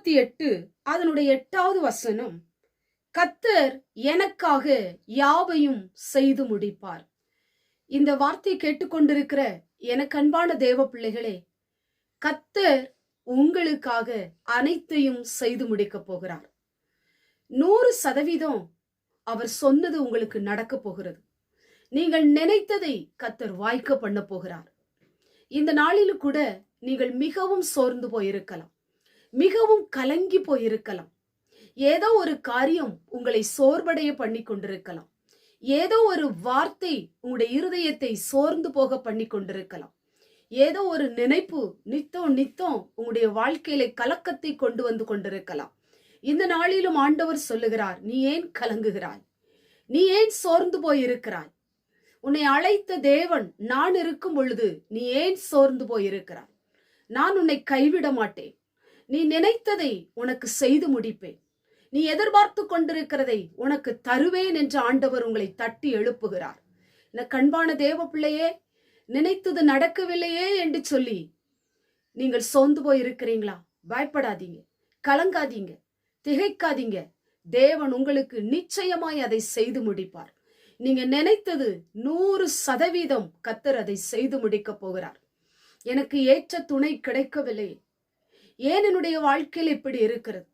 58 அதனுடைய 8வது வசனம், கர்த்தர் எனக்காக யாவையும் செய்து முடிப்பார். இந்த வார்த்தையை கேட்டுக்கொண்டிருக்கிற எனக்கு அன்பான தேவ பிள்ளைகளே, கர்த்தர் உங்களுக்காக அனைத்தையும் செய்து முடிக்க போகிறார். 100% அவர் சொன்னது உங்களுக்கு நடக்க போகிறது. நீங்கள் நினைத்ததை கர்த்தர் வாய்க்க பண்ண போகிறார். இந்த நாளிலும் கூட நீங்கள் மிகவும் சோர்ந்து போயிருக்கலாம், மிகவும் கலங்கி போயிருக்கலாம். ஏதோ ஒரு காரியம் உங்களை சோர்வடைய பண்ணி கொண்டிருக்கலாம். ஏதோ ஒரு வார்த்தை உங்களுடைய இருதயத்தை சோர்ந்து போக பண்ணி கொண்டிருக்கலாம். ஏதோ ஒரு நினைப்பு நித்தம் உங்களுடைய வாழ்க்கையில கலக்கத்தை கொண்டு வந்து கொண்டிருக்கலாம். இந்த நாளிலும் ஆண்டவர் சொல்லுகிறார், நீ ஏன் கலங்குகிறாய்? நீ ஏன் சோர்ந்து போயிருக்கிறாய்? உன்னை அழைத்த தேவன் நான் இருக்கும் பொழுது நீ ஏன் சோர்ந்து போயிருக்கிறாய்? நான் உன்னை கைவிட மாட்டேன். நீ நினைத்ததை உனக்கு செய்து முடிப்பேன். நீ எதிர்பார்த்து கொண்டிருக்கிறதை உனக்கு தருவேன் என்று ஆண்டவர் உங்களை தட்டி எழுப்புகிறார். எனக்கு அன்பான தேவ பிள்ளையே, நினைத்தது நடக்கவில்லையே என்று சொல்லி நீங்கள் சோர்ந்து போயிருக்கிறீங்களா? பயப்படாதீங்க, கலங்காதீங்க, திகைக்காதீங்க. தேவன் உங்களுக்கு நிச்சயமாய் அதை செய்து முடிப்பார். நீங்க நினைத்தது 100% கர்த்தர் அதை செய்து முடிக்க போகிறார். எனக்கு ஏற்ற துணை கிடைக்கவில்லை, ஏன் என்னுடைய வாழ்க்கையில் இப்படி இருக்கிறது?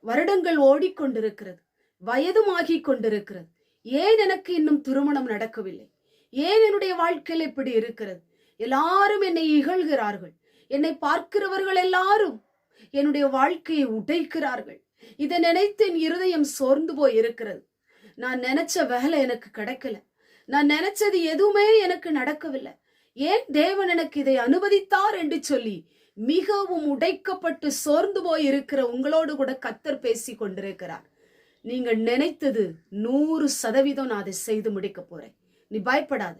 வருடங்கள் ஓடிக்கொண்டிருக்கிறது, வயதுமாகி கொண்டிருக்கிறது, ஏன் எனக்கு இன்னும் திருமணம் நடக்கவில்லை? ஏன் என்னுடைய வாழ்க்கையில் இப்படி இருக்கிறது? எல்லாரும் என்னை இகழ்கிறார்கள், என்னை பார்க்கிறவர்கள் எல்லாரும் என்னுடைய வாழ்க்கையை உடைக்கிறார்கள். இதை நினைத்து என் இருதயம் சோர்ந்து போய் இருக்கிறது. நான் நினைச்ச வேலை எனக்கு கிடைக்கல, நான் நினைச்சது எதுவுமே எனக்கு நடக்கவில்லை, ஏன் தேவன் எனக்கு இதை அனுமதித்தார் என்று சொல்லி மிகவும் உடைக்கப்பட்டு சோர்ந்து போய் இருக்கிற உங்களோடு கூட கர்த்தர் பேசி கொண்டிருக்கிறார். நீங்கள் நினைத்தது 100% நான் அதை செய்து முடிக்க போறேன். நீ பயப்படாத,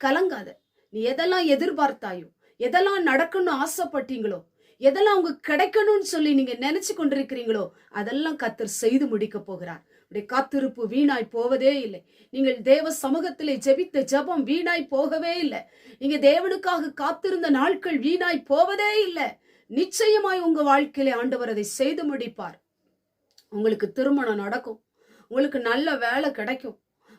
கலங்காத. நீ எதெல்லாம் எதிர்பார்த்தாயோ, எதெல்லாம் நடக்கணும்னு ஆசைப்பட்டீங்களோ, எதெல்லாம் உங்க கிடைக்கணும்னு சொல்லி நீங்க நினைச்சு கொண்டிருக்கிறீங்களோ, அதெல்லாம் கர்த்தர் செய்து முடிக்க போகிறார். காத்திருப்பு வீணாய் போவதே இல்லை. நீங்கள் தேவ சமூகத்திலே ஜெபித்த ஜெபம் வீணாய் போகவே இல்லை. நீங்க தேவனுக்காக காத்திருந்த நாட்கள் வீணாய் போவதே இல்லை. நிச்சயமாய் உங்க வாழ்க்கையிலே ஆண்டவர் அதை செய்து முடிப்பார். உங்களுக்கு திருமணம் நடக்கும், உங்களுக்கு நல்ல வேலை கிடைக்கும்,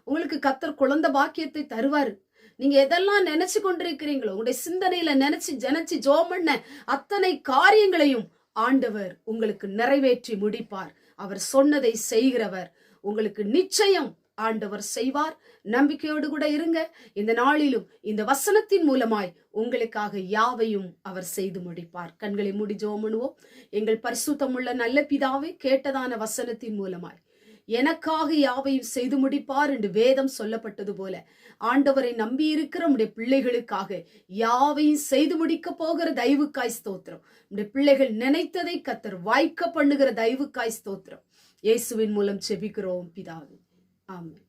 உங்களுக்கு கர்த்தர் குழந்தை பாக்கியத்தை தருவாரு. நீங்க எதெல்லாம் நினைச்சு கொண்டிருக்கிறீங்களோ, உங்களுடைய சிந்தனையில நினைச்சு ஜோம் பண்ண அத்தனை காரியங்களையும் ஆண்டவர் உங்களுக்கு நிறைவேற்றி முடிப்பார். அவர் சொன்னதை செய்கிறவர். உங்களுக்கு நிச்சயம் ஆண்டவர் செய்வார். நம்பிக்கையோடு கூட இருங்க. இந்த நாளிலும் இந்த வசனத்தின் மூலமாய் உங்களுக்காக யாவையும் அவர் செய்து முடிப்பார். கண்களை மூடி ஜெபம் பண்ணுவோம். எங்கள் பரிசுத்தமுள்ள நல்ல பிதாவே, கேட்டதான வசனத்தின் மூலமாய் எனக்காக யாவையும் செய்து முடிப்பார் என்று வேதம் சொல்லப்பட்டது போல ஆண்டவரை நம்பி இருக்கிற உடைய பிள்ளைகளுக்காக யாவையும் செய்து முடிக்க போகிற தயவுக்காய் ஸ்தோத்திரம். உடைய பிள்ளைகள் நினைத்ததை கர்த்தர் வாய்க்க பண்ணுகிற தயவுக்காய் ஸ்தோத்திரம். இயேசுவின் மூலம் செபிக்கிறோம் பிதாவே, ஆமென்.